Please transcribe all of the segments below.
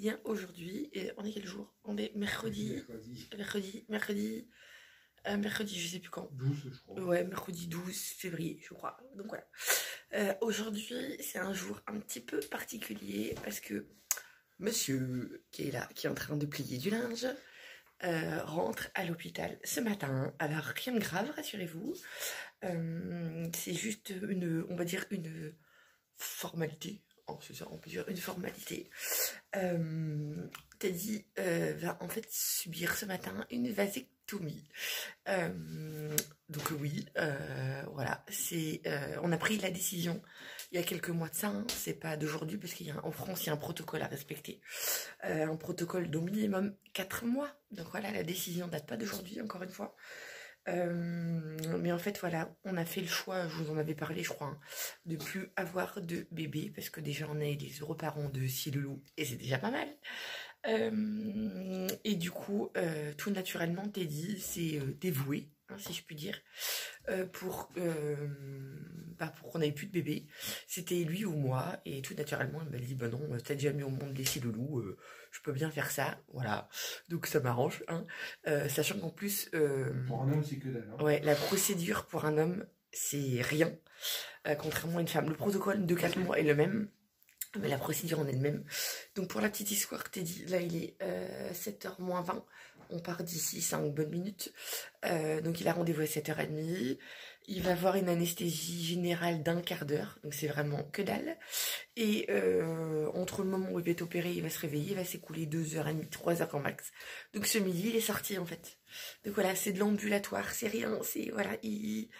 bien aujourd'hui. Et on est quel jour? On est mercredi. Mercredi, je sais plus quand. 12, je crois. Ouais, mercredi 12 février, je crois. Donc voilà. Aujourd'hui, c'est un jour un petit peu particulier parce que monsieur qui est là, qui est en train de plier du linge, rentre à l'hôpital ce matin. Alors rien de grave, rassurez-vous. C'est juste on va dire une formalité. Oh, c'est ça, on peut dire une formalité. Teddy va en fait subir ce matin une vasectomie. Donc oui, voilà, on a pris la décision il y a quelques mois de ça, hein, c'est pas d'aujourd'hui parce qu'en France il y a un protocole à respecter, un protocole d'au minimum 4 mois. Donc voilà, la décision date pas d'aujourd'hui, encore une fois. Mais en fait voilà, on a fait le choix, je vous en avais parlé je crois, hein, de plus avoir de bébé parce que déjà on est des heureux parents de 6 loulous et c'est déjà pas mal. Et du coup tout naturellement Teddy s'est dévoué, hein, si je puis dire, pour qu'on n'ait plus de bébé. C'était lui ou moi, et tout naturellement il m'a dit bah non, t'as déjà mis au monde des 6 loulous, je peux bien faire ça, voilà. Donc ça m'arrange, hein. Sachant qu'en plus pour un homme c'est que dalle, hein. Ouais, la procédure pour un homme c'est rien, contrairement à une femme. Le protocole de 4 mois est le même, mais la procédure en elle-même. Donc pour la petite histoire, Teddy, là il est 7h moins 20, on part d'ici 5 bonnes minutes. Donc il a rendez-vous à 7h30. Il va avoir une anesthésie générale d'1 quart d'heure, donc c'est vraiment que dalle. Et entre le moment où il va être opéré, il va se réveiller, il va s'écouler 2h30, 3h grand max. Donc ce midi, il est sorti en fait. Donc voilà, c'est de l'ambulatoire, c'est rien, c'est voilà, il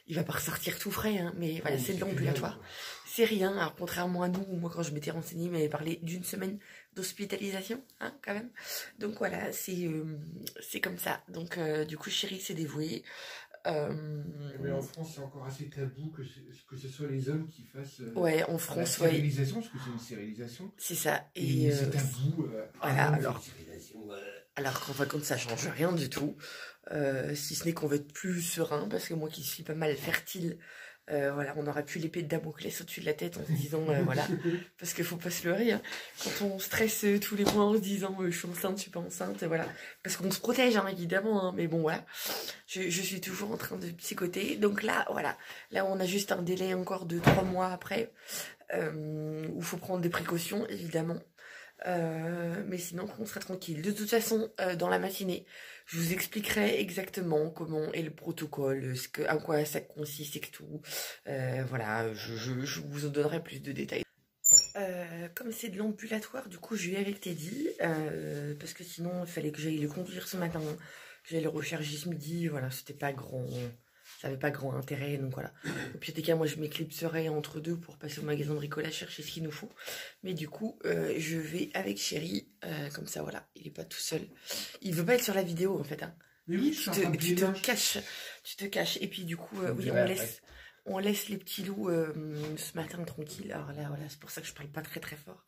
va pas ressortir tout frais, hein, mais voilà, c'est de l'ambulatoire. C'est rien, alors contrairement à nous, moi quand je m'étais renseignée, il m'avait parlé d'une semaine d'hospitalisation, hein, quand même. Donc voilà, c'est comme ça. Donc du coup, chérie s'est dévouée. Mais en France, c'est encore assez tabou que ce soit les hommes qui fassent ouais, en France, la stérilisation, parce que c'est une stérilisation. C'est ça. Et c'est tabou. Voilà, alors qu'en fin de compte, ça change rien du tout. Si ce n'est qu'on va être plus serein, parce que moi qui suis pas mal fertile, voilà, on aurait pu l'épée de Damoclès au-dessus de la tête en se disant, voilà, parce qu'il faut pas se leurrer, hein, quand on stresse tous les mois en se disant, je suis enceinte, je suis pas enceinte, voilà, parce qu'on se protège, hein, évidemment, hein, mais bon, voilà, je suis toujours en train de psychoter, donc là, voilà, là on a juste un délai encore de 3 mois après, où il faut prendre des précautions, évidemment. Mais sinon on sera tranquille. De toute façon, dans la matinée, je vous expliquerai exactement comment est le protocole, à quoi ça consiste et tout. Voilà, je vous en donnerai plus de détails. Comme c'est de l'ambulatoire, du coup je vais avec Teddy, parce que sinon il fallait que j'aille le conduire ce matin, que j'aille le recharger ce midi. Voilà, c'était pas grand... Ça n'avait pas grand intérêt, donc voilà. Au pire des cas, moi je m'éclipserai entre deux pour passer au magasin de bricolage chercher ce qu'il nous faut. Mais du coup, je vais avec chéri, comme ça, voilà. Il est pas tout seul. Il veut pas être sur la vidéo en fait, hein. Mais oui, tu te caches. Et puis du coup, oui, on laisse les petits loups ce matin tranquilles. Alors là, voilà, c'est pour ça que je parle pas très très fort.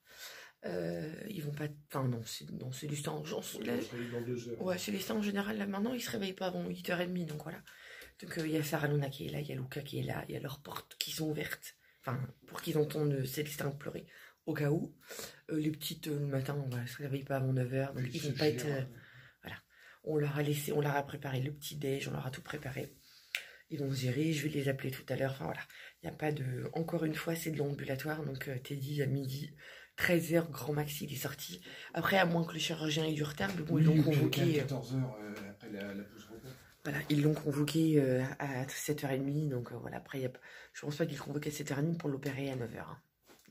Ils vont pas... Enfin non, c'est du temps en urgence. Ouais, c'est les temps en général. Là maintenant, ils se réveillent pas avant 8h30, donc voilà. Donc il y a Sarah Luna qui est là, il y a Luca qui est là, il y a leurs portes qui sont ouvertes, enfin pour qu'ils entendent Célestin pleurer au cas où. Les petites le matin, on ne se réveille pas avant 9h, donc ils vont pas être... voilà, on leur a préparé le petit déj, on leur a tout préparé. Ils vont gérer, je vais les appeler tout à l'heure, enfin voilà. Il n'y a pas de... Encore une fois, c'est de l'ambulatoire, donc Teddy à midi, 13h, grand max, il est sorti. Après, à moins que le chirurgien ait du retard, mais bon, oui, ils l'ont convoqué... 14h après la pause repas. Voilà, ils l'ont convoqué à 7h30, donc voilà, après, je pense pas qu'ils le convoquent à 7h30 pour l'opérer à 9h. Hein.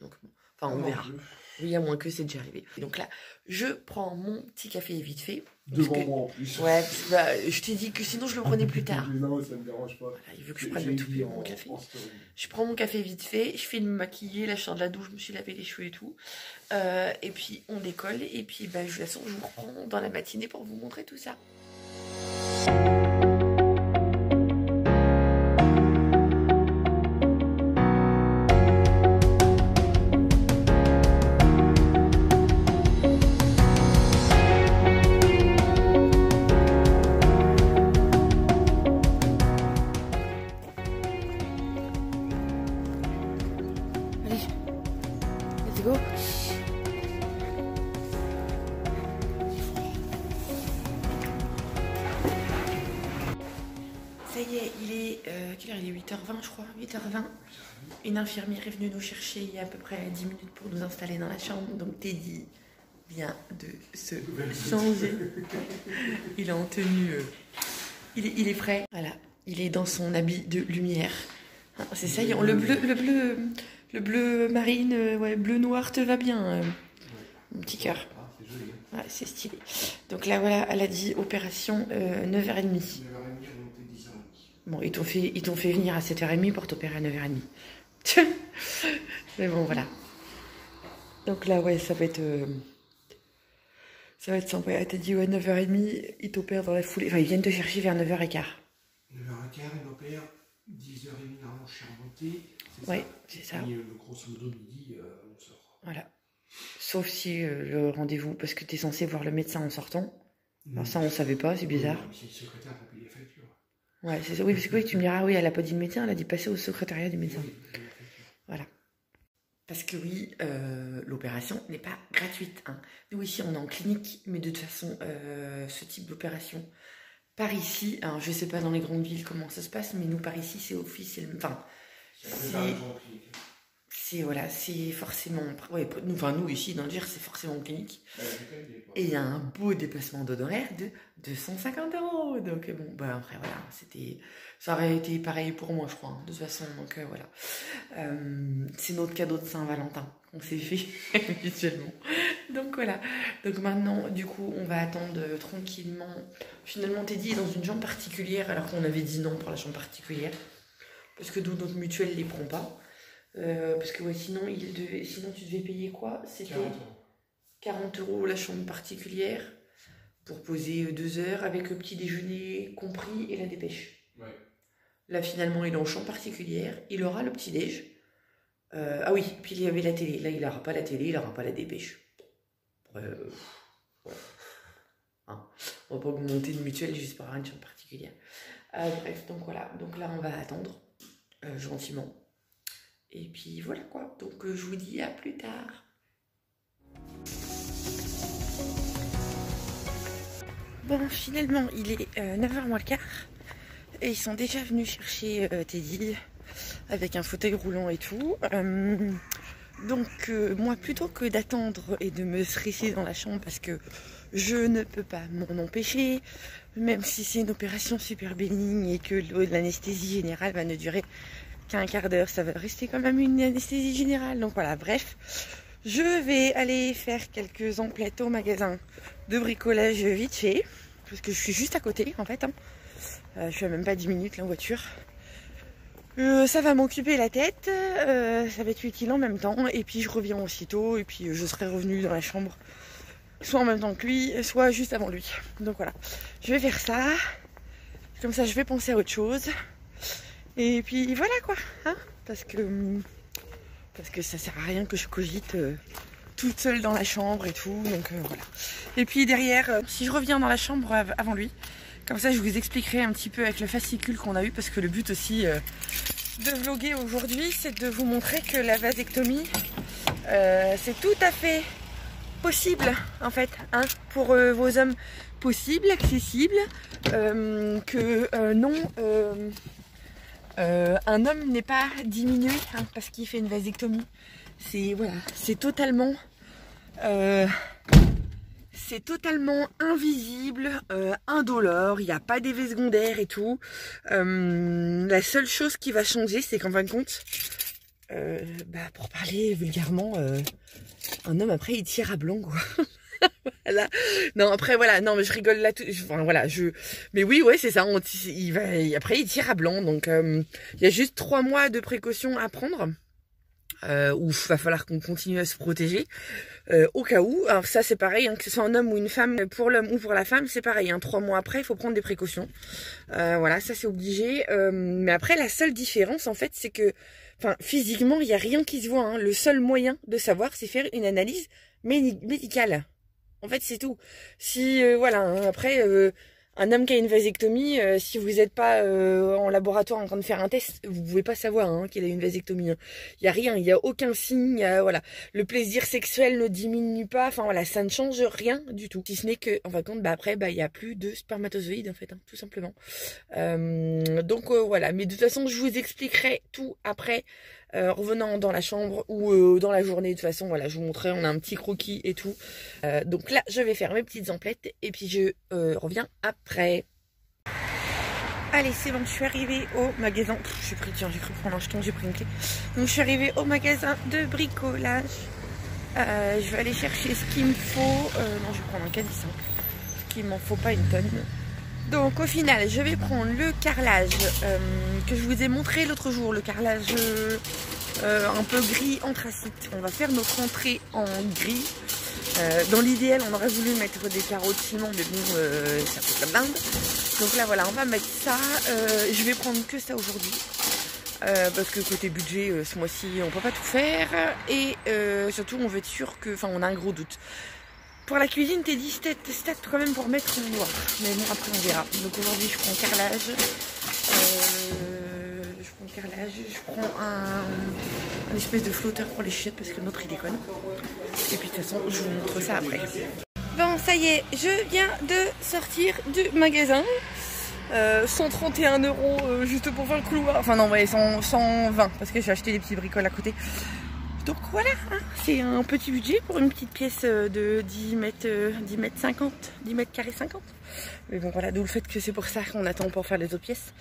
Donc, enfin, on verra. Oui, à moins que c'est déjà arrivé. Donc là, je prends mon petit café vite fait. Devant moi en plus. Ouais, parce que, je t'ai dit que sinon je le prenais plus tard. Non, ça me dérange pas. Voilà, il veut que je prenne tout mon café. Je prends mon café vite fait, je finis de me maquiller, là je sors de la douche, je me suis lavé les cheveux et tout. Et puis on décolle, et puis de toute façon, je vous reprends dans la matinée pour vous montrer tout ça. quelle heure il est 8h20 je crois, 8h20. Une infirmière est venue nous chercher il y a à peu près 10 minutes pour nous installer dans la chambre. Donc Teddy vient de se changer. Il est en tenue, il est prêt. Voilà, il est dans son habit de lumière. Hein, c'est ça, le bleu marine, ouais, bleu noir te va bien, mon petit cœur. Ouais, c'est stylé. Donc là, voilà, elle a dit opération 9h30. 9h30, bon, ils t'ont fait venir à 7h30 pour t'opérer à 9h30. Mais bon, voilà. Donc là, ouais, ça va être sympa. Elle t'a dit, ouais, 9h30, ils t'opèrent dans la foulée. Enfin, ils viennent te chercher vers 9h15. 9h15, ils m'opèrent. 10h30, normalement, je suis remonté. Ouais, c'est ça. Et grosso modo, midi, on sort. Voilà. Sauf si le rendez-vous, parce que tu es censé voir le médecin en sortant. Alors ça, on savait pas, c'est bizarre. C'est le secrétaire pour payer les factures. Ouais, c'est ça. Oui, parce que oui, tu me diras, oui, elle a pas dit le médecin, elle a dit passer au secrétariat du médecin. Oui, voilà. Parce que oui, l'opération n'est pas gratuite. Hein. Nous, ici, on est en clinique, mais de toute façon, ce type d'opération, par ici, alors je sais pas dans les grandes villes comment ça se passe, mais nous, par ici, c'est officiellement... Enfin, c'est forcément... Ouais, nous, ici, dans le Gers, c'est forcément en clinique. Et il y a un beau déplacement d'honoraires de 250 €. Donc, bon, bah, après, voilà, ça aurait été pareil pour moi, je crois, hein, de toute façon. Donc, voilà. C'est notre cadeau de Saint-Valentin qu'on s'est fait mutuellement. Donc, voilà. Donc, maintenant, du coup, on va attendre tranquillement. Finalement, Teddy est dans une chambre particulière, alors qu'on avait dit non pour la chambre particulière. Parce que d'où notre mutuelle ne les prend pas. Parce que, ouais, sinon tu devais payer quoi? C'était 40 € la chambre particulière pour poser 2 heures avec le petit déjeuner compris et la dépêche. Ouais. Là, finalement, il est en chambre particulière. Il aura le petit déj. Ah oui, puis il y avait la télé. Là, il n'aura pas la télé, il n'aura pas la dépêche. Ouais. Hein. On va pas augmenter de mutuelle juste pour avoir une chambre particulière. Bref, donc voilà. Donc là, on va attendre gentiment. Et puis voilà quoi. Donc je vous dis à plus tard. Bon, finalement, il est 9h moins le quart. Et ils sont déjà venus chercher Teddy avec un fauteuil roulant et tout. Donc moi, plutôt que d'attendre et de me stresser dans la chambre parce que je ne peux pas m'en empêcher, même si c'est une opération super bénigne et que l'anesthésie générale va ne durer qu'un quart d'heure, ça va rester quand même une anesthésie générale. Donc voilà, bref, je vais aller faire quelques emplettes au magasin de bricolage vite fait, parce que je suis juste à côté en fait. Hein. Je suis à même pas 10 minutes là en voiture. Ça va m'occuper la tête, ça va être utile en même temps, et puis je reviens aussitôt, et puis je serai revenue dans la chambre, soit en même temps que lui, soit juste avant lui. Donc voilà, je vais faire ça, comme ça je vais penser à autre chose, et puis voilà quoi, hein, parce que ça sert à rien que je cogite toute seule dans la chambre et tout, donc voilà. Et puis derrière, si je reviens dans la chambre avant lui, comme ça je vous expliquerai un petit peu avec le fascicule qu'on a eu, parce que le but aussi de vlogger aujourd'hui, c'est de vous montrer que la vasectomie, c'est tout à fait possible en fait, hein, pour vos hommes, possible, accessible, que non, un homme n'est pas diminué hein, parce qu'il fait une vasectomie. C'est voilà, c'est totalement invisible, indolore, il n'y a pas d'effet secondaire et tout. La seule chose qui va changer, c'est qu'en fin de compte, pour parler vulgairement, un homme après il tire à blanc quoi. Voilà. Non après voilà, non mais je rigole là tout, enfin voilà, mais oui ouais c'est ça, après il tire à blanc, donc il y a juste 3 mois de précaution à prendre. Où il va falloir qu'on continue à se protéger au cas où. Alors ça c'est pareil, hein, que ce soit un homme ou une femme, pour l'homme ou pour la femme, c'est pareil, hein, 3 mois après il faut prendre des précautions. Voilà, ça c'est obligé. Mais après la seule différence en fait c'est que physiquement il n'y a rien qui se voit. Hein. Le seul moyen de savoir c'est faire une analyse médicale. En fait c'est tout. Si voilà, hein, après Un homme qui a une vasectomie, si vous n'êtes pas en laboratoire en train de faire un test, vous pouvez pas savoir hein, qu'il a une vasectomie. Hein. Il y a rien, il y a aucun signe. Voilà, le plaisir sexuel ne diminue pas. Enfin voilà, ça ne change rien du tout. Si ce n'est que, en fin de compte, après, il y a plus de spermatozoïdes en fait, hein, tout simplement. Donc voilà, mais de toute façon, je vous expliquerai tout après. Revenant dans la chambre ou dans la journée, de toute façon, voilà, je vous montrerai, on a un petit croquis et tout. Donc là, je vais faire mes petites emplettes et puis je reviens après. Allez, c'est bon, je suis arrivée au magasin. J'ai pris, tiens, j'ai cru prendre un jeton, j'ai pris une clé. Donc je suis arrivée au magasin de bricolage. Je vais aller chercher ce qu'il me faut. Non, je vais prendre un caddie simple. Parce qu'il m'en faut pas une tonne. Donc au final, je vais prendre le carrelage que je vous ai montré l'autre jour, le carrelage un peu gris anthracite. On va faire notre entrée en gris. Dans l'idéal, on aurait voulu mettre des carreaux de ciment, mais bon, ça fait la blinde. Donc là, voilà, on va mettre ça. Je vais prendre que ça aujourd'hui. Parce que côté budget, ce mois-ci, on peut pas tout faire. Et surtout, on veut être sûr que... Enfin, on a un gros doute. Pour la cuisine, t'es dit stat quand même pour mettre en noir. Mais bon, après on verra. Donc aujourd'hui, je prends carrelage. Je prends un espèce de flotteur pour les chiottes parce que le nôtre il déconne. Et puis de toute façon, je vous montre ça après. Bon, ça y est, je viens de sortir du magasin. 131 € juste pour faire le couloir. Enfin non, ouais, 120 parce que j'ai acheté des petits bricoles à côté. Donc voilà, hein, c'est un petit budget pour une petite pièce de 10 mètres 50, 10 mètres carrés 50. Mais bon voilà, d'où le fait que c'est pour ça qu'on attend pour faire les autres pièces.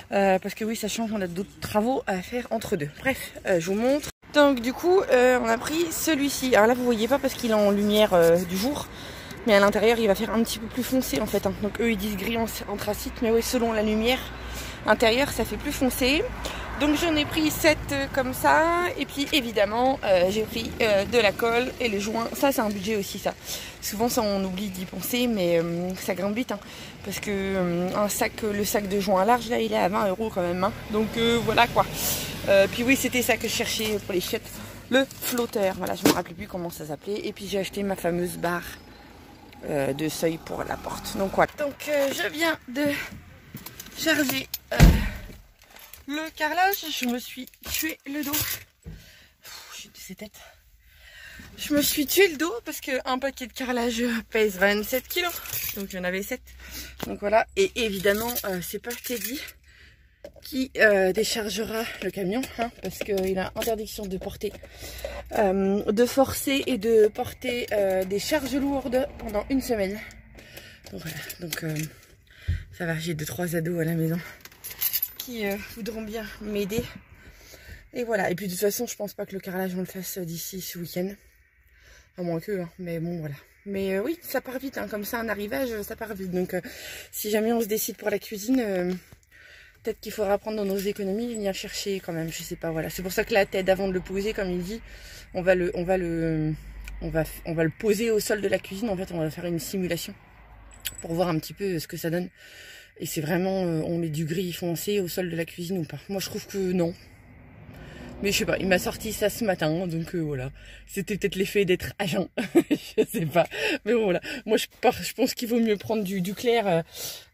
Parce que oui, sachant qu'on a d'autres travaux à faire entre deux. Bref, je vous montre. Donc du coup, on a pris celui-ci. Alors là, vous voyez pas parce qu'il est en lumière du jour. Mais à l'intérieur, il va faire un petit peu plus foncé en fait. Hein. Donc eux, ils disent gris anthracite. Mais oui, selon la lumière intérieure, ça fait plus foncé. Donc j'en ai pris 7 comme ça. Et puis évidemment j'ai pris de la colle et les joints. Ça c'est un budget aussi ça. Souvent ça on oublie d'y penser mais ça grimpe vite hein, parce que le sac de joints large là il est à 20 € quand même hein. Donc voilà quoi. Puis oui c'était ça que je cherchais pour les chiottes. Le flotteur. Voilà je me rappelais plus comment ça s'appelait. Et puis j'ai acheté ma fameuse barre de seuil pour la porte. Donc voilà. Donc je viens de charger le carrelage, je me suis tué le dos. J'ai ces têtes. Je me suis tué le dos parce qu'un paquet de carrelage pèse 27 kg. Donc j'en avais 7. Donc voilà. Et évidemment, c'est pas Teddy qui déchargera le camion. Hein, parce qu'il a interdiction de porter, de forcer et de porter des charges lourdes pendant une semaine. Donc voilà. Donc ça va, j'ai 2-3 ados à la maison qui voudront bien m'aider. Et voilà. Et puis de toute façon, je pense pas que le carrelage on le fasse d'ici ce week-end. À moins que, hein. Mais bon voilà. Mais oui, ça part vite. Hein. Comme ça, un arrivage, ça part vite. Donc si jamais on se décide pour la cuisine, peut-être qu'il faudra prendre dans nos économies, venir chercher quand même. Je sais pas. Voilà. C'est pour ça que la tête, avant de le poser, comme il dit, on va le poser au sol de la cuisine. En fait, on va faire une simulation pour voir un petit peu ce que ça donne. Et c'est vraiment, on met du gris foncé au sol de la cuisine ou pas. Moi je trouve que non. Mais je sais pas, il m'a sorti ça ce matin, donc voilà. C'était peut-être l'effet d'être agent, je sais pas. Mais bon, voilà, moi je pense qu'il vaut mieux prendre du clair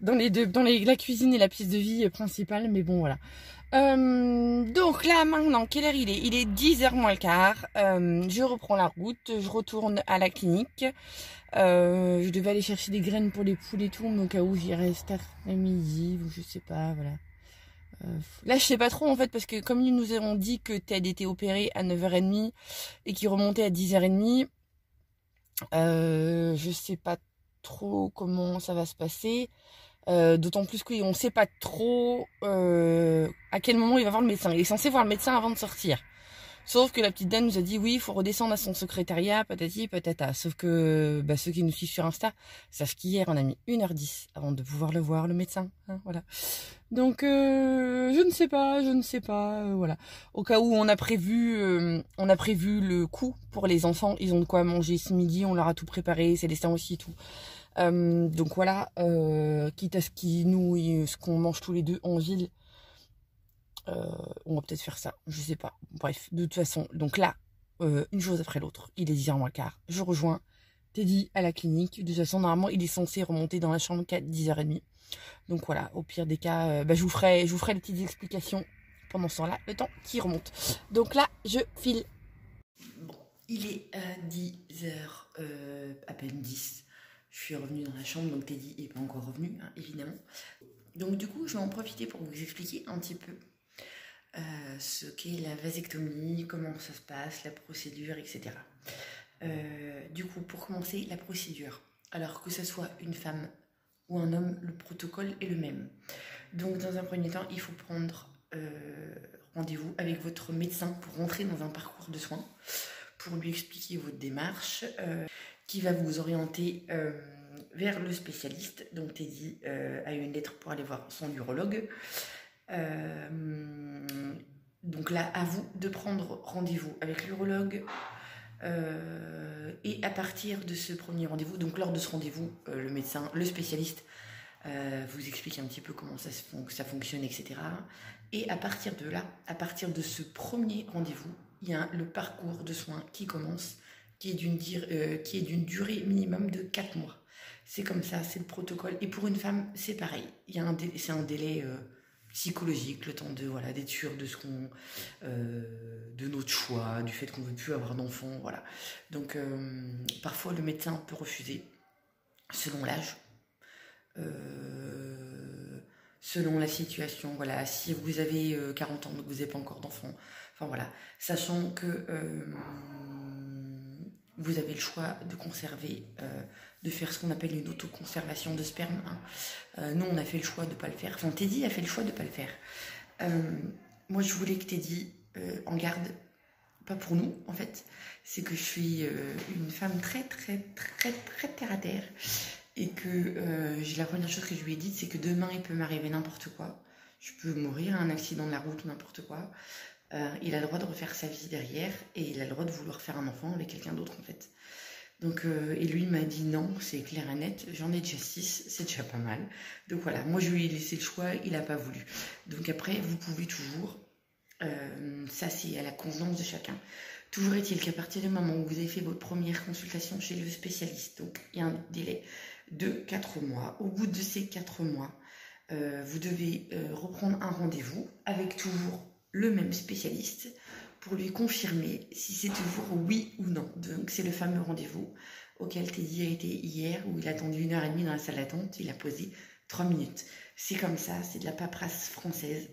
dans la cuisine et la pièce de vie principale. Mais bon voilà. Donc là maintenant, quelle heure il est? Il est 10h moins le quart. Je reprends la route, je retourne à la clinique. Je devais aller chercher des graines pour les poules et tout, mais au cas où j'irai cet après-midi, ou je sais pas, voilà. Là je sais pas trop en fait, parce que comme ils nous ont dit que Ted était opéré à 9h30 et qu'il remontait à 10h30, je sais pas trop comment ça va se passer. D'autant plus qu'on sait pas trop à quel moment il va voir le médecin. Il est censé voir le médecin avant de sortir. Sauf que la petite dame nous a dit oui, il faut redescendre à son secrétariat, patati patata. Sauf que ceux qui nous suivent sur Insta savent qu'hier on a mis 1h10 avant de pouvoir le voir, le médecin. Hein, voilà. Donc je ne sais pas, voilà. Au cas où on a prévu le coup pour les enfants, ils ont de quoi manger ce midi, on leur a tout préparé, Célestin aussi et tout. Donc voilà, quitte à ce qu'on mange tous les deux en ville. On va peut-être faire ça, je sais pas. Bref, de toute façon, donc là, une chose après l'autre. Il est 10h moins le quart. Je rejoins Teddy à la clinique. De toute façon, normalement, il est censé remonter dans la chambre qu'à 10h30. Donc voilà, au pire des cas, je vous ferai les petites explications pendant ce temps-là, le temps qu'il remonte. Donc là, je file. Bon, il est 10h, à peine 10. Je suis revenue dans la chambre, donc Teddy n'est pas encore revenu, hein, évidemment. Donc du coup, je vais en profiter pour vous expliquer un petit peu ce qu'est la vasectomie, comment ça se passe, la procédure, etc. Du coup, pour commencer, la procédure. Alors que ce soit une femme ou un homme, le protocole est le même. Donc dans un premier temps, il faut prendre rendez-vous avec votre médecin pour rentrer dans un parcours de soins, pour lui expliquer votre démarche, qui va vous orienter vers le spécialiste. Donc Teddy a eu une lettre pour aller voir son urologue. Donc là, à vous de prendre rendez-vous avec l'urologue. Et à partir de ce premier rendez-vous, donc lors de ce rendez-vous, le médecin, le spécialiste vous explique un petit peu comment ça fonctionne, etc. Et à partir de là, à partir de ce premier rendez-vous, il y a le parcours de soins qui commence, qui est d'une durée minimum de 4 mois. C'est comme ça, c'est le protocole. Et pour une femme, c'est pareil. C'est un délai psychologique, le temps d'être sûr de de notre choix, du fait qu'on ne veut plus avoir d'enfants, voilà. Donc parfois le médecin peut refuser selon l'âge, selon la situation, voilà. Si vous avez 40 ans mais que vous n'avez pas encore d'enfants, enfin voilà, sachant que vous avez le choix de conserver, de faire ce qu'on appelle une autoconservation de sperme. Hein. Nous, on a fait le choix de ne pas le faire. Enfin, Teddy a fait le choix de ne pas le faire. Moi, je voulais que Teddy en garde, pas pour nous, en fait. C'est que je suis une femme très, très, très, très terre à terre. Et que la première chose que je lui ai dite, c'est que demain, il peut m'arriver n'importe quoi. Je peux mourir à un accident de la route ou n'importe quoi. Il a le droit de refaire sa vie derrière et il a le droit de vouloir faire un enfant avec quelqu'un d'autre en fait. Donc, et lui m'a dit non, c'est clair et net, j'en ai déjà 6, c'est déjà pas mal. Donc voilà, moi je lui ai laissé le choix, il n'a pas voulu. Donc après, vous pouvez toujours, ça c'est à la convenance de chacun. Toujours est-il qu'à partir du moment où vous avez fait votre première consultation chez le spécialiste, donc il y a un délai de 4 mois. Au bout de ces 4 mois, vous devez reprendre un rendez-vous avec toujours le même spécialiste pour lui confirmer si c'est toujours oui ou non. Donc c'est le fameux rendez-vous auquel Teddy a été hier, où il a attendu 1h30 dans la salle d'attente, il a posé 3 minutes. C'est comme ça, c'est de la paperasse française,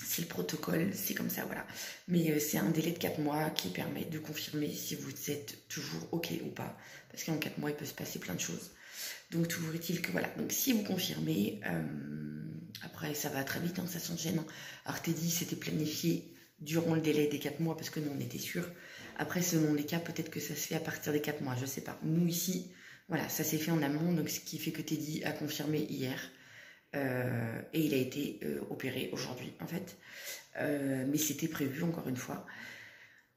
c'est le protocole, c'est comme ça, voilà. Mais c'est un délai de 4 mois qui permet de confirmer si vous êtes toujours OK ou pas, parce qu'en 4 mois, il peut se passer plein de choses. Donc toujours est-il que voilà, donc si vous confirmez, après ça va très vite, hein, ça s'enchaîne. Hein. Alors Teddy c'était planifié durant le délai des 4 mois parce que nous on était sûrs. Après selon les cas, peut-être que ça se fait à partir des 4 mois, je sais pas. Nous ici, voilà, ça s'est fait en amont, donc ce qui fait que Teddy a confirmé hier. Et il a été opéré aujourd'hui en fait. Mais c'était prévu encore une fois.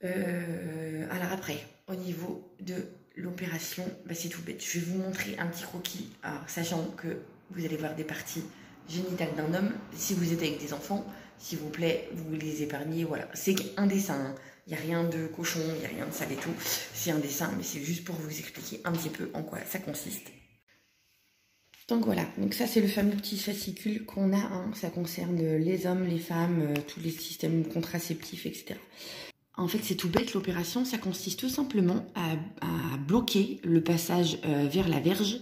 Alors après, au niveau de l'opération, bah c'est tout bête. Je vais vous montrer un petit croquis. Alors, sachant que vous allez voir des parties génitales d'un homme. Si vous êtes avec des enfants, s'il vous plaît, vous les épargnez. Voilà, c'est un dessin. Hein. Il n'y a rien de cochon, il n'y a rien de sale et tout. C'est un dessin, mais c'est juste pour vous expliquer un petit peu en quoi ça consiste. Donc voilà, donc ça c'est le fameux petit fascicule qu'on a. Hein. Ça concerne les hommes, les femmes, tous les systèmes contraceptifs, etc. En fait, c'est tout bête, l'opération, ça consiste tout simplement à bloquer le passage vers la verge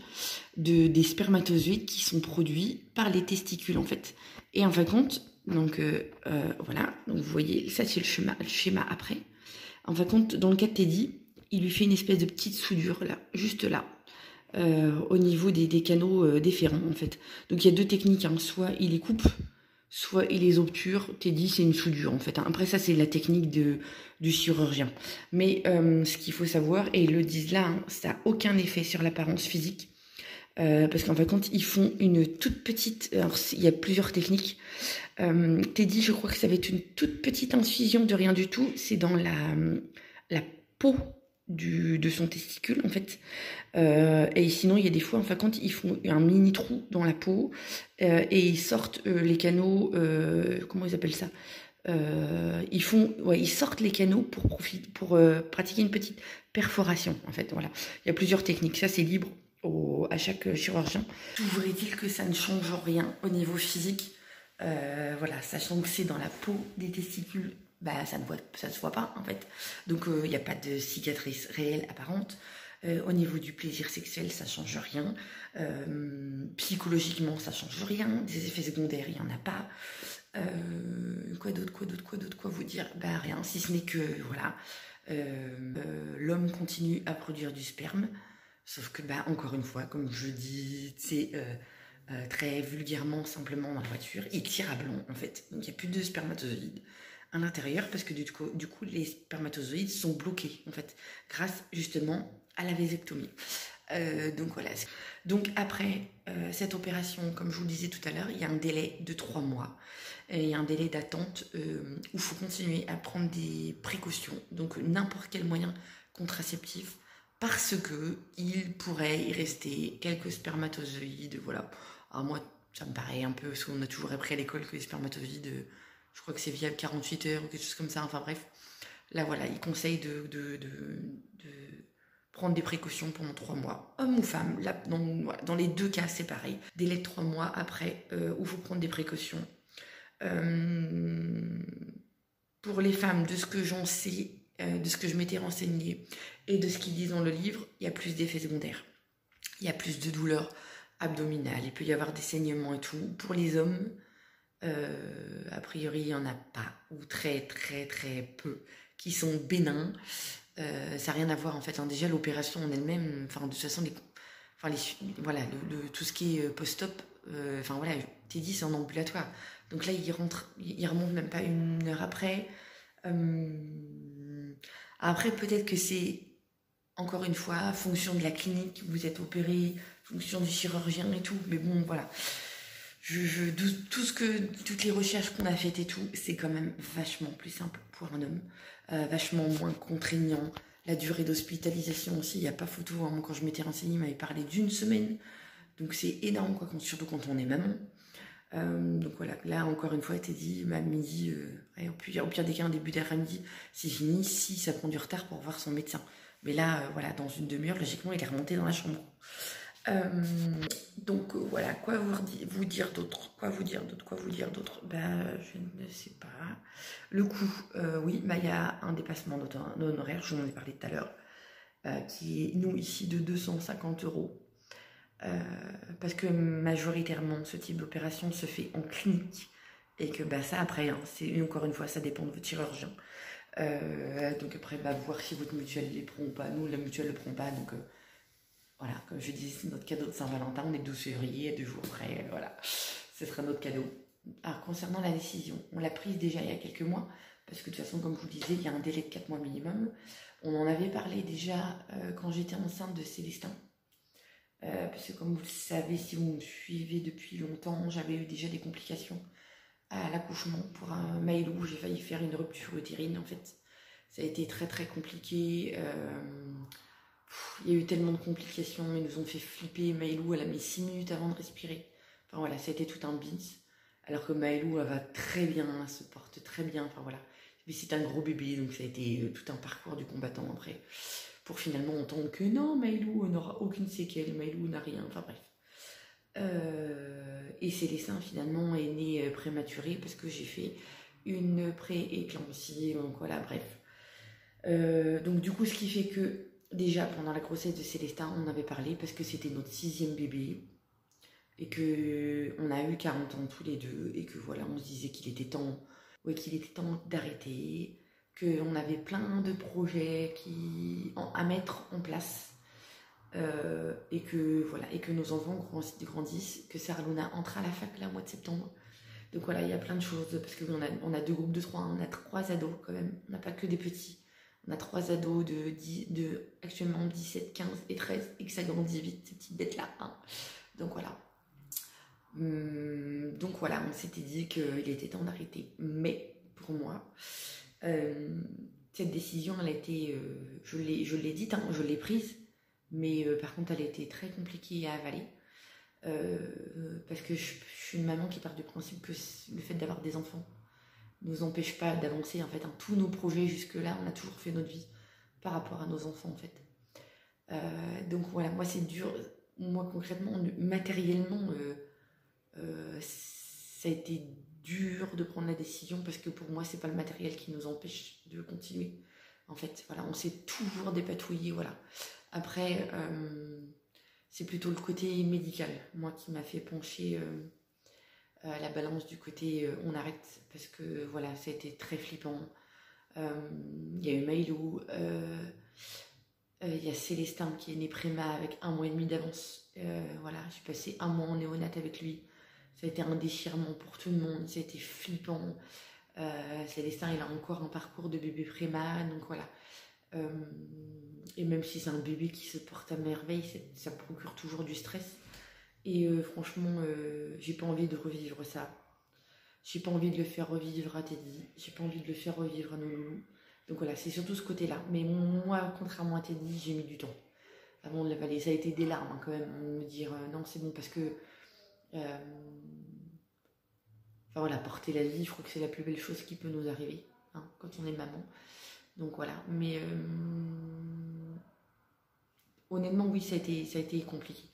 des spermatozoïdes qui sont produits par les testicules, en fait. Et en fin de compte, donc voilà, donc vous voyez, ça c'est le schéma après. En fin de compte, dans le cas de Teddy, il lui fait une espèce de petite soudure, là, juste là, au niveau des canaux déférents, en fait. Donc il y a deux techniques, hein, soit il les coupe, soit il les obture. Teddy, c'est une soudure en fait. Après ça, c'est la technique du chirurgien. Mais ce qu'il faut savoir, et ils le disent là, hein, ça n'a aucun effet sur l'apparence physique. Parce qu'en fin de compte, ils font une toute petite... Alors, il y a plusieurs techniques. Teddy, je crois que ça va être une toute petite incision de rien du tout. C'est dans la peau de son testicule en fait. Et sinon il y a des fois en fin de compte ils font un mini trou dans la peau et ils sortent les canaux, comment ils appellent ça, Ils sortent les canaux pour pratiquer une petite perforation, en fait. Voilà. Il y a plusieurs techniques. Ça, c'est libre à chaque chirurgien. Toujours est-il que ça ne change rien au niveau physique. Voilà, sachant que c'est dans la peau des testicules, bah, ça ne se voit pas, en fait. Donc, il n'y a pas de cicatrice réelle apparente. Au niveau du plaisir sexuel, ça change rien. Psychologiquement, ça change rien. Des effets secondaires, il n'y en a pas. Quoi vous dire? Bah rien, si ce n'est que voilà, l'homme continue à produire du sperme, sauf que bah encore une fois, comme je dis, c'est très vulgairement, simplement dans la voiture, il tire à blanc en fait. Donc il n'y a plus de spermatozoïdes à l'intérieur parce que du coup les spermatozoïdes sont bloqués en fait, grâce justement à la vasectomie. Donc voilà. Donc après cette opération, comme je vous le disais tout à l'heure, il y a un délai de 3 mois. Et il y a un délai d'attente où il faut continuer à prendre des précautions. Donc n'importe quel moyen contraceptif parce que il pourrait y rester quelques spermatozoïdes. Voilà. Alors moi, ça me paraît un peu, parce qu'on a toujours appris à l'école que les spermatozoïdes, je crois que c'est viable 48 heures ou quelque chose comme ça. Enfin bref. Là voilà, il conseille de prendre des précautions pendant 3 mois, homme ou femme. Là, dans les deux cas, c'est pareil. Délai de 3 mois après, où il faut prendre des précautions. Pour les femmes, de ce que j'en sais, de ce que je m'étais renseignée et de ce qu'ils disent dans le livre, il y a plus d'effets secondaires. Il y a plus de douleurs abdominales, il peut y avoir des saignements et tout. Pour les hommes, a priori, il n'y en a pas, ou très très très peu, qui sont bénins. Ça n'a rien à voir en fait. Hein. Déjà l'opération en elle-même, enfin de toute façon, voilà, tout ce qui est post-op, enfin voilà, t'es dit c'est en ambulatoire. Donc là il remonte même pas 1 heure après. Après peut-être que c'est encore une fois fonction de la clinique, vous êtes opéré, fonction du chirurgien et tout. Mais bon voilà. Toutes les recherches qu'on a faites et tout, c'est quand même vachement plus simple pour un homme, vachement moins contraignant. La durée d'hospitalisation aussi, il n'y a pas photo. Hein. Moi, quand je m'étais renseignée, il m'avait parlé d'1 semaine. Donc c'est énorme, quoi, surtout quand on est maman. Donc voilà, là encore une fois, elle t'a dit, à midi, au pire des cas, un début d'après-midi, c'est fini, si ça prend du retard pour voir son médecin. Mais là, voilà, dans une demi-heure, logiquement, il est remonté dans la chambre. Donc voilà, quoi vous dire d'autre? Je ne sais pas. Le coût, oui, il y a un dépassement d'honoraires, je vous en ai parlé tout à l'heure, qui est, nous, ici, de 250 €. Parce que majoritairement, ce type d'opération se fait en clinique. Et que ça, après, hein, encore une fois, ça dépend de votre chirurgien. Donc après, voir si votre mutuelle les prend ou pas. Nous, la mutuelle ne le prend pas, donc... Voilà, comme je disais, c'est notre cadeau de Saint-Valentin, on est 12 février, 2 jours après, voilà, ce sera notre cadeau. Alors, concernant la décision, on l'a prise déjà il y a quelques mois, parce que de toute façon, comme je vous le disais, il y a un délai de 4 mois minimum. On en avait parlé déjà quand j'étais enceinte de Célestin, parce que comme vous le savez, si vous me suivez depuis longtemps, j'avais eu déjà des complications à l'accouchement pour un Maëlou, j'ai failli faire une rupture utérine en fait. Ça a été très très compliqué. Il y a eu tellement de complications, ils nous ont fait flipper. Maëlou, elle a mis 6 minutes avant de respirer. Enfin voilà, c'était tout un bins. Alors que Maëlou, elle va très bien, elle se porte très bien. Enfin voilà. Mais c'est un gros bébé, donc ça a été tout un parcours du combattant après. Pour finalement entendre que non, Maëlou n'aura aucune séquelle, Maëlou n'a rien. Enfin bref. Et Célestin finalement est né prématuré parce que j'ai fait une pré-éclampsie. Donc voilà, bref. Donc du coup, ce qui fait que déjà, pendant la grossesse de Célestin, on avait parlé parce que c'était notre 6e bébé et qu'on a eu 40 ans tous les deux et que voilà, on se disait qu'il était temps d'arrêter, qu'on avait plein de projets à mettre en place et que nos enfants grandissent, que Sarah Luna entre à la fac là, au mois de septembre. Donc voilà, il y a plein de choses parce qu'on a 2 groupes de 3, on a 3 ados quand même, on n'a pas que des petits. On a 3 ados de actuellement 17, 15 et 13 et que ça grandit vite, ces petites bêtes-là. Hein. Donc voilà. On s'était dit qu'il était temps d'arrêter. Mais pour moi, cette décision, elle a été, je l'ai dite, hein, je l'ai prise. Mais par contre, elle a été très compliquée à avaler. Parce que je suis une maman qui part du principe que le fait d'avoir des enfants, nous empêche pas d'avancer en fait. Hein. Tous nos projets jusque-là, on a toujours fait notre vie par rapport à nos enfants en fait. Donc voilà, moi c'est dur. Moi concrètement, matériellement, ça a été dur de prendre la décision parce que pour moi, c'est pas le matériel qui nous empêche de continuer. En fait, voilà, on s'est toujours dépatouillé, voilà. Après, c'est plutôt le côté médical, moi, qui m'a fait pencher la balance du côté on arrête parce que voilà, ça a été très flippant. Il y a eu Maïlou, il y a Célestin qui est né préma avec 1 mois et demi d'avance. Voilà, j'ai passé 1 mois en néonate avec lui. Ça a été un déchirement pour tout le monde, ça a été flippant. Célestin, il a encore un parcours de bébé préma, donc voilà. Et même si c'est un bébé qui se porte à merveille, ça procure toujours du stress. Et franchement, j'ai pas envie de revivre ça. J'ai pas envie de le faire revivre à Teddy. J'ai pas envie de le faire revivre à nos loulous. Donc voilà, c'est surtout ce côté-là. Mais moi, contrairement à Teddy, j'ai mis du temps avant de l'avaler. Ça a été des larmes hein, quand même, me dire non, c'est bon parce que. Enfin voilà, porter la vie, je crois que c'est la plus belle chose qui peut nous arriver hein, quand on est maman. Donc voilà, mais honnêtement, oui, ça a été compliqué.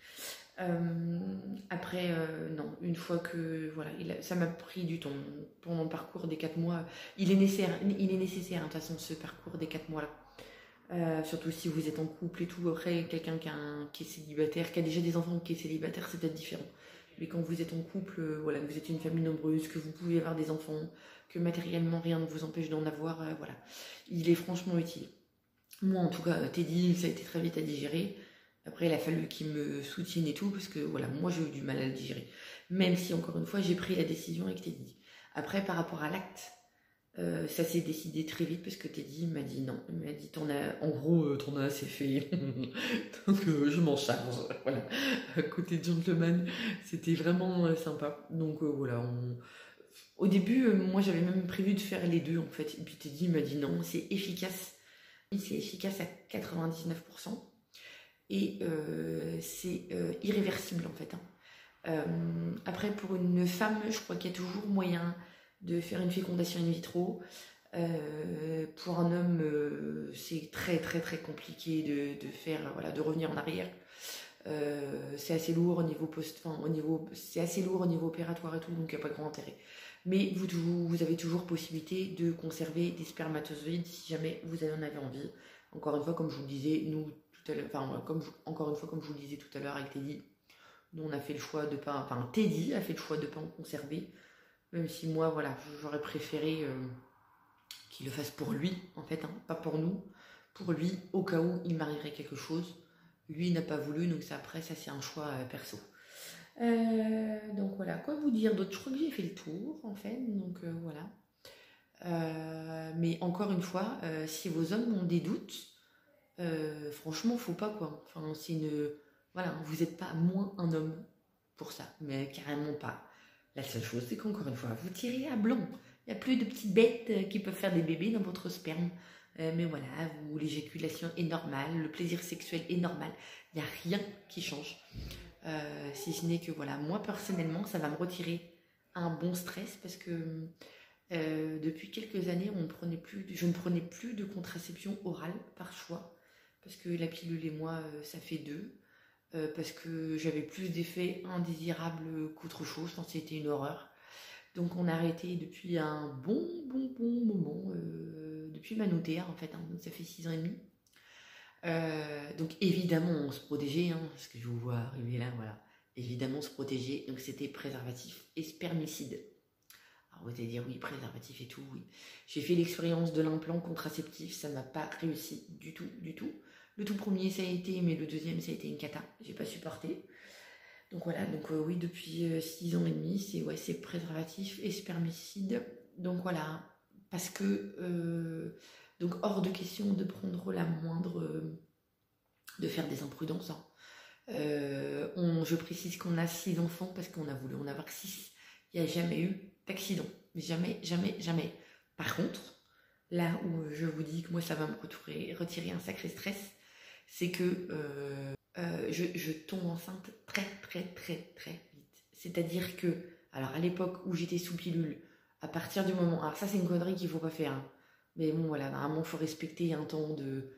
Après, non, une fois que voilà, ça m'a pris du temps pour mon parcours des 4 mois. Il est nécessaire hein, de toute façon, ce parcours des 4 mois-là. Surtout si vous êtes en couple et tout. Après, quelqu'un qui est célibataire, qui a déjà des enfants, qui est célibataire, c'est peut-être différent. Mais quand vous êtes en couple, voilà, que vous êtes une famille nombreuse, que vous pouvez avoir des enfants, que matériellement rien ne vous empêche d'en avoir, voilà, il est franchement utile. Moi, en tout cas, Teddy, ça a été très vite à digérer. Après, il a fallu qu'il me soutienne et tout, parce que voilà, moi j'ai eu du mal à le digérer. Même si, encore une fois, j'ai pris la décision avec Teddy. Après, par rapport à l'acte, ça s'est décidé très vite, parce que Teddy m'a dit non. Il m'a dit, en gros, t'en as assez fait. Donc, je m'en charge. Voilà. Côté gentleman, c'était vraiment sympa. Donc, voilà. Au début, moi j'avais même prévu de faire les deux, en fait. Et puis Teddy m'a dit non, c'est efficace. C'est efficace à 99%. Et c'est irréversible en fait. Hein. Après, pour une femme, je crois qu'il y a toujours moyen de faire une fécondation in vitro. Pour un homme, c'est très très très compliqué de faire, voilà, de revenir en arrière. C'est assez lourd au niveau c'est assez lourd au niveau opératoire et tout, donc il n'y a pas grand intérêt. Mais vous avez toujours possibilité de conserver des spermatozoïdes si jamais vous en avez envie. Encore une fois, comme je vous le disais, nous encore une fois, comme je vous le disais tout à l'heure avec Teddy, nous on a fait le choix de pas, enfin Teddy a fait le choix de pas en conserver, même si moi voilà, j'aurais préféré qu'il le fasse pour lui en fait, hein, pas pour nous, pour lui au cas où il m'arriverait quelque chose. Lui n'a pas voulu, donc ça c'est un choix perso. Donc voilà, quoi vous dire d'autre? Je crois que j'ai fait le tour en fait, donc voilà. Mais encore une fois, si vos hommes ont des doutes, franchement, faut pas quoi. Enfin, voilà, vous n'êtes pas moins un homme pour ça, mais carrément pas. La seule chose, c'est qu'encore une fois, vous tirez à blanc. Il n'y a plus de petites bêtes qui peuvent faire des bébés dans votre sperme. Mais voilà, l'éjaculation est normale, le plaisir sexuel est normal. Il n'y a rien qui change. Si ce n'est que voilà, moi personnellement, ça va me retirer un bon stress parce que depuis quelques années, je ne prenais plus de contraception orale par choix. Parce que la pilule et moi, ça fait 2. Parce que j'avais plus d'effets indésirables qu'autre chose. Enfin, c'était une horreur. Donc on a arrêté depuis un bon moment. Depuis Manoutéa, en fait. Hein, donc ça fait 6 ans et demi. Donc évidemment, on se protégeait. Hein, parce que je vous vois arriver là, voilà. Évidemment, on se protégeait. Donc c'était préservatif et spermicide. Alors vous allez dire oui, préservatif et tout, oui. J'ai fait l'expérience de l'implant contraceptif. Ça n'a pas réussi du tout. Le tout premier, ça a été, mais le deuxième, ça a été une cata. J'ai pas supporté. Donc voilà, donc oui, depuis 6 ans et demi, c'est préservatif et spermicide. Donc voilà, parce que donc hors de question de prendre la moindre, de faire des imprudences. Hein. Je précise qu'on a 6 enfants parce qu'on a voulu en avoir 6. Il n'y a jamais eu d'accident. Jamais. Par contre, là où je vous dis que moi ça va me retirer un sacré stress, c'est que je tombe enceinte très vite. C'est-à-dire que, alors à l'époque où j'étais sous pilule, À partir du moment... Alors ça, c'est une connerie qu'il ne faut pas faire. Hein. Mais bon, voilà, normalement, il faut respecter un temps de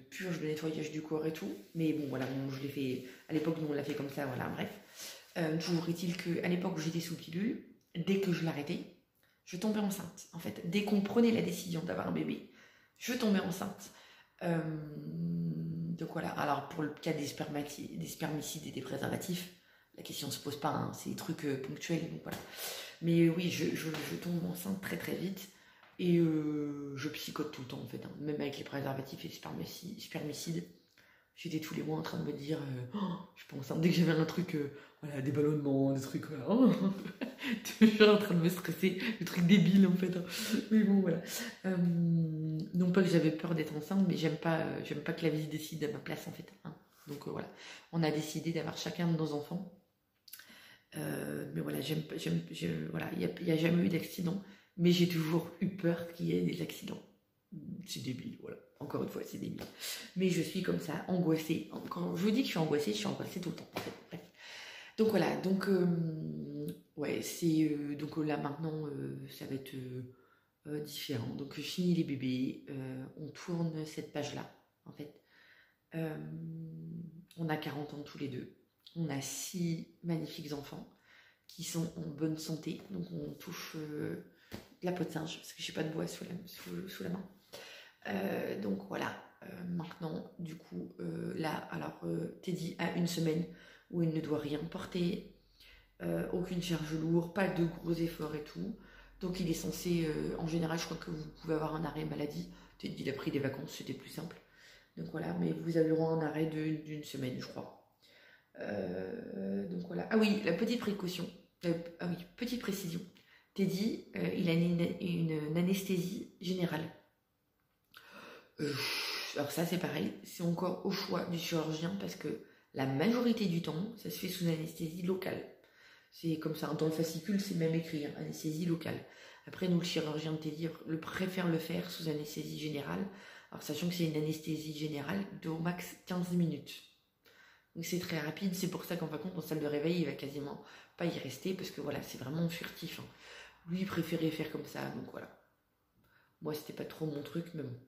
purge, de nettoyage du corps et tout. Mais bon, voilà, bon, je l'ai fait... À l'époque, nous, on l'a fait comme ça, voilà, bref. Toujours est-il qu'à l'époque où j'étais sous pilule, dès que je l'arrêtais, je tombais enceinte. En fait, dès qu'on prenait la décision d'avoir un bébé, je tombais enceinte. Donc voilà, alors pour le cas des spermicides et des préservatifs, la question ne se pose pas, hein, c'est des trucs ponctuels, donc voilà. Mais oui, je tombe enceinte très très vite et je psychote tout le temps en fait, hein. Même avec les préservatifs et les spermicides. J'étais tous les mois en train de me dire, oh, je suis pas enceinte. Dès que j'avais un truc, voilà, des ballonnements, des trucs, voilà, oh, toujours en train de me stresser, des trucs débiles en fait. Hein. Mais bon, voilà. Non pas que j'avais peur d'être enceinte, mais j'aime pas que la vie décide à ma place en fait. Hein. Donc voilà, on a décidé d'avoir chacun de nos enfants. Mais voilà, voilà, il n'y a jamais eu d'accident, mais j'ai toujours eu peur qu'il y ait des accidents. C'est débile, voilà. Encore une fois, c'est débile. Mais je suis comme ça, angoissée. Quand je vous dis que je suis angoissée tout le temps. En fait. Bref. Donc voilà, donc ouais, c'est donc là maintenant, ça va être différent. Donc je finis les bébés, on tourne cette page-là, en fait. On a 40 ans tous les deux. On a 6 magnifiques enfants qui sont en bonne santé. Donc on touche la peau de singe parce que j'ai pas de bois sous la main. Donc voilà, maintenant du coup là, alors Teddy a 1 semaine où il ne doit rien porter, aucune charge lourde, pas de gros efforts et tout. Donc il est censé, en général je crois que vous pouvez avoir un arrêt maladie. Teddy il a pris des vacances, c'était plus simple. Donc voilà, mais vous avez le droit à un arrêt d'1 semaine je crois. Donc voilà. Ah oui, la petite précaution, ah oui, petite précision. Teddy, il a une anesthésie générale. Alors ça c'est pareil, c'est encore au choix du chirurgien parce que la majorité du temps, ça se fait sous anesthésie locale. C'est comme ça, dans le fascicule c'est même écrit, hein, anesthésie locale. Après nous le chirurgien de Teddy préfère le faire sous anesthésie générale, alors sachant que c'est une anesthésie générale de au max 15 minutes. Donc c'est très rapide, c'est pour ça qu'en fin de compte en salle de réveil il va quasiment pas y rester parce que voilà, c'est vraiment furtif. Hein. Lui il préférait faire comme ça, donc voilà. Moi c'était pas trop mon truc, mais bon.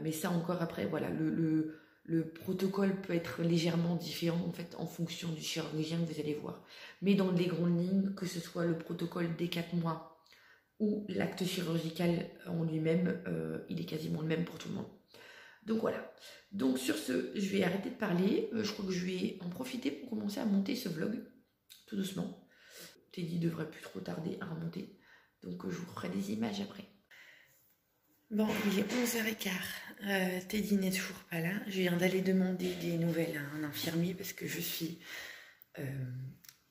Mais ça encore après, voilà, le protocole peut être légèrement différent en fait en fonction du chirurgien que vous allez voir. Mais dans les grandes lignes, que ce soit le protocole des 4 mois ou l'acte chirurgical en lui-même, il est quasiment le même pour tout le monde. Donc voilà. Donc sur ce, je vais arrêter de parler. Je crois que je vais en profiter pour commencer à monter ce vlog, tout doucement. Teddy devrait plus trop tarder à remonter. Donc je vous ferai des images après. Bon, il est 11h15, Teddy n'est toujours pas là. Je viens d'aller demander des nouvelles à un infirmier parce que je suis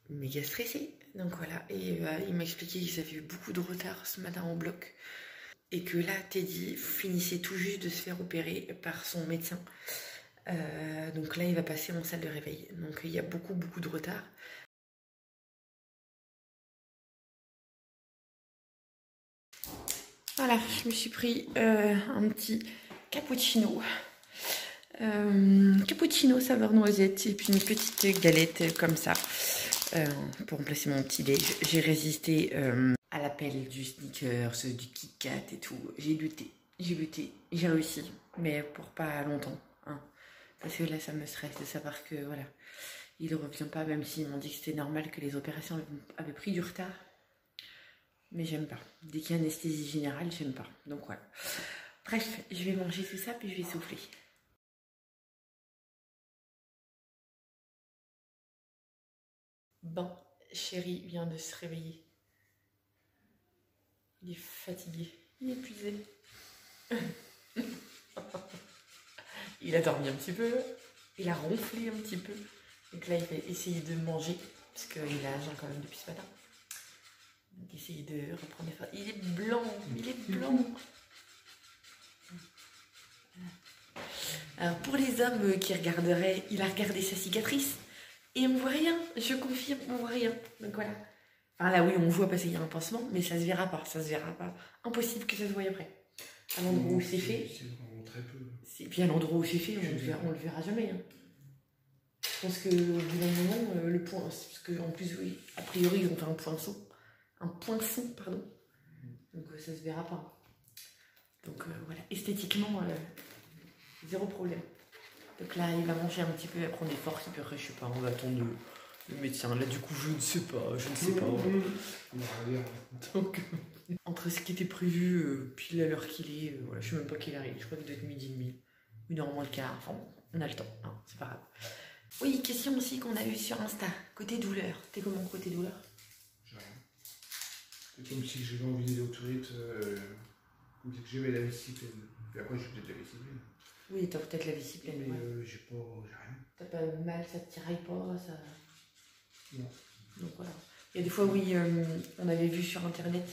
méga stressée. Donc voilà, et il m'a expliqué qu'ils avaient eu beaucoup de retard ce matin au bloc. Et que là, Teddy finissait tout juste de se faire opérer par son médecin. Donc là, il va passer en salle de réveil. Donc il y a beaucoup de retard. Voilà, je me suis pris un petit cappuccino. Cappuccino saveur noisette et puis une petite galette comme ça pour remplacer mon petit déj. J'ai résisté à l'appel du Snickers, du Kit Kat et tout. J'ai lutté, j'ai réussi, mais pour pas longtemps. Hein, parce que là, ça me stresse de savoir que voilà, il ne revient pas, même s'ils m'ont dit que c'était normal que les opérations avaient pris du retard. Mais j'aime pas. Dès qu'il y a anesthésie générale, j'aime pas. Donc voilà. Bref, je vais manger tout ça, puis je vais souffler. Bon, chéri vient de se réveiller. Il est fatigué. Il est épuisé. Il a dormi un petit peu. Il a ronflé un petit peu. Donc là, il va essayer de manger. Parce qu'il a jeun quand même depuis ce matin. Donc essayer de reprendre les forces. Il est blanc. Il est blanc. Alors pour les hommes qui regarderaient, il a regardé sa cicatrice. Et on voit rien, je confirme, on voit rien. Donc voilà. Enfin là oui, on voit parce qu'il y a un pansement, mais ça se verra pas, Impossible que ça se voie après. À l'endroit où c'est fait. C'est vraiment très peu. Et puis à l'endroit où c'est fait, on le verra jamais. Hein. Je pense qu'au bout d'un moment, le point, parce qu'en plus, oui, a priori, ils ont fait un poinçon. un poinçon, pardon. Donc ça se verra pas. Donc voilà, esthétiquement, zéro problème. Donc là, il va manger un petit peu, il va prendre des forces, et puis après, je sais pas, on va attendre le médecin. Là, du coup, je ne sais pas. Donc, entre ce qui était prévu, pile à l'heure qu'il est, voilà, je sais même pas quelle heure il est, je crois qu'il doit être 12h30, 1h moins le quart, enfin bon, on a le temps, hein, c'est pas grave. Oui, question aussi qu'on a eue sur Insta, côté douleur. T'es comment côté douleur? J'ai rien. C'est comme si j'avais envie d'aller aux toilettes, comme si j'avais la vessie pleine. Puis après, j'ai peut-être la vessie pleine. Oui, t'as peut-être la vessie pleine. Mais j'ai rien. T'as pas mal, ça te tiraille pas, ça... Non. Donc voilà. Il y a des fois, oui, on avait vu sur internet,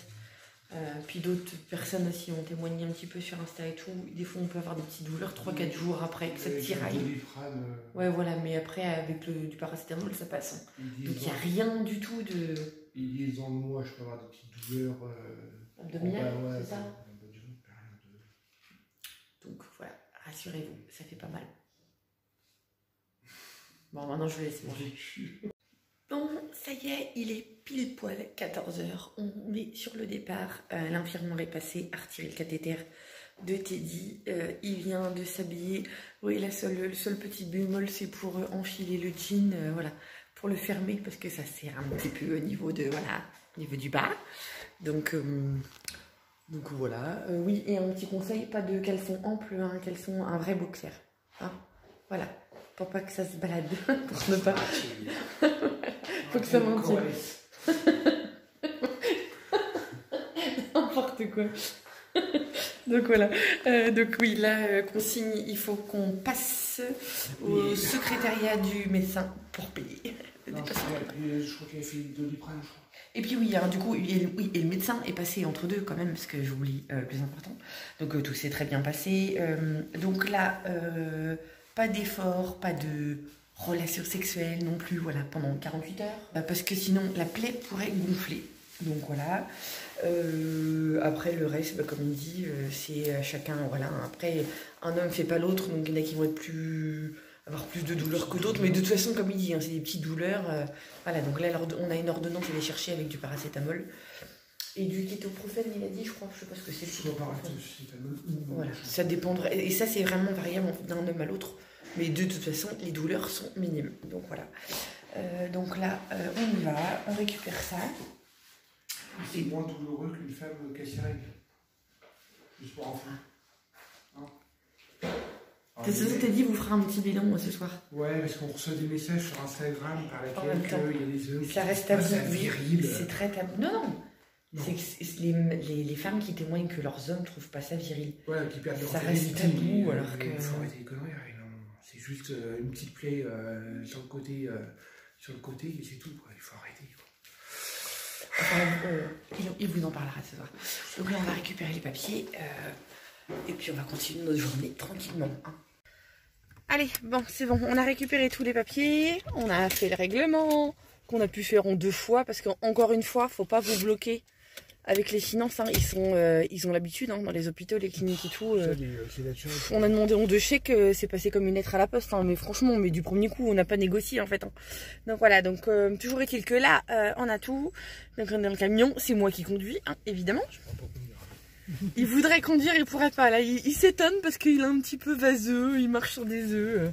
puis d'autres personnes aussi ont témoigné un petit peu sur Insta et tout. Des fois, on peut avoir des petites douleurs 3-4 jours après que ça te tiraille. Ouais, voilà, mais après, avec du paracétamol, ça passe. Hein. Donc il n'y a rien du tout de. Ils disent dans le mois, je peux avoir des petites douleurs. Abdominales, ouais, c'est ça? Donc voilà, rassurez-vous, ça fait pas mal. Bon, maintenant je vais laisser manger. Bon, ça y est, il est pile poil 14h. On est sur le départ. L'infirmière est passée à retirer le cathéter de Teddy. Il vient de s'habiller. Oui, le seul petit bémol, c'est pour enfiler le jean, voilà, pour le fermer, parce que ça sert un petit peu au niveau de, voilà, au niveau du bas. Donc voilà. Oui, et un petit conseil, pas de caleçon ample, un caleçon, un vrai boxer. Hein, voilà, pour pas que ça se balade, pour ne pas... Faut que ça maintienne. N'importe quoi. Donc voilà. Donc oui, là, consigne, il faut qu'on passe au secrétariat du médecin pour payer. Non, je crois qu'il a fait Doliprane, je crois. Et puis oui, alors, du coup, oui, et le médecin est passé entre deux quand même, parce que j'oublie le plus important. Donc tout s'est très bien passé. Donc là, pas d'effort, pas de relations sexuelles non plus, voilà, pendant 48 heures. Parce que sinon, la plaie pourrait gonfler. Donc voilà. Après, le reste, comme il dit, c'est chacun, voilà. Après, un homme ne fait pas l'autre, donc il y en a qui vont être avoir plus de douleurs que d'autres. Mais de toute façon, comme il dit, hein, c'est des petites douleurs. Voilà, donc là, on a une ordonnance à aller chercher avec du paracétamol. Et du kétoprophène, il a dit, je crois, je sais pas ce que c'est le kétoprophène. Voilà, ça dépendrait. Et ça, c'est vraiment variable d'un homme à l'autre. Mais de toute façon, les douleurs sont minimes. Donc voilà. Donc là, on y va, on récupère ça. C'est moins douloureux qu'une femme qui a ses règles. Juste pour enfant. C'est ça que t'as dit, vous ferez un petit bilan ce soir. Ouais, parce qu'on reçoit des messages sur Instagram par lesquels il y a des hommes ça reste tabou. C'est très tabou. Non. C'est que les femmes qui témoignent que leurs hommes trouvent pas ça viril. Ouais, qui perdent leur ça reste tabou alors que. Il faut arrêter les conneries. C'est juste une petite plaie sur le côté, et c'est tout. Quoi. Il faut arrêter. Enfin, il vous en parlera ce soir. Donc là, on va récupérer les papiers et puis on va continuer notre journée tranquillement. Hein. Allez, bon, c'est bon. On a récupéré tous les papiers. On a fait le règlement qu'on a pu faire en 2 fois parce qu'encore une fois, faut pas vous bloquer avec les finances. Hein. Ils ont l'habitude hein, dans les hôpitaux, les cliniques et tout. On a demandé en 2 chèques, c'est passé comme une lettre à la poste. Hein, mais franchement, du premier coup, on n'a pas négocié en fait. Hein. Donc voilà, donc toujours est-il que là, on a tout. Donc on est dans le camion, c'est moi qui conduis, hein, évidemment. Il voudrait conduire, il pourrait pas. Là, il s'étonne parce qu'il est un petit peu vaseux, il marche sur des œufs.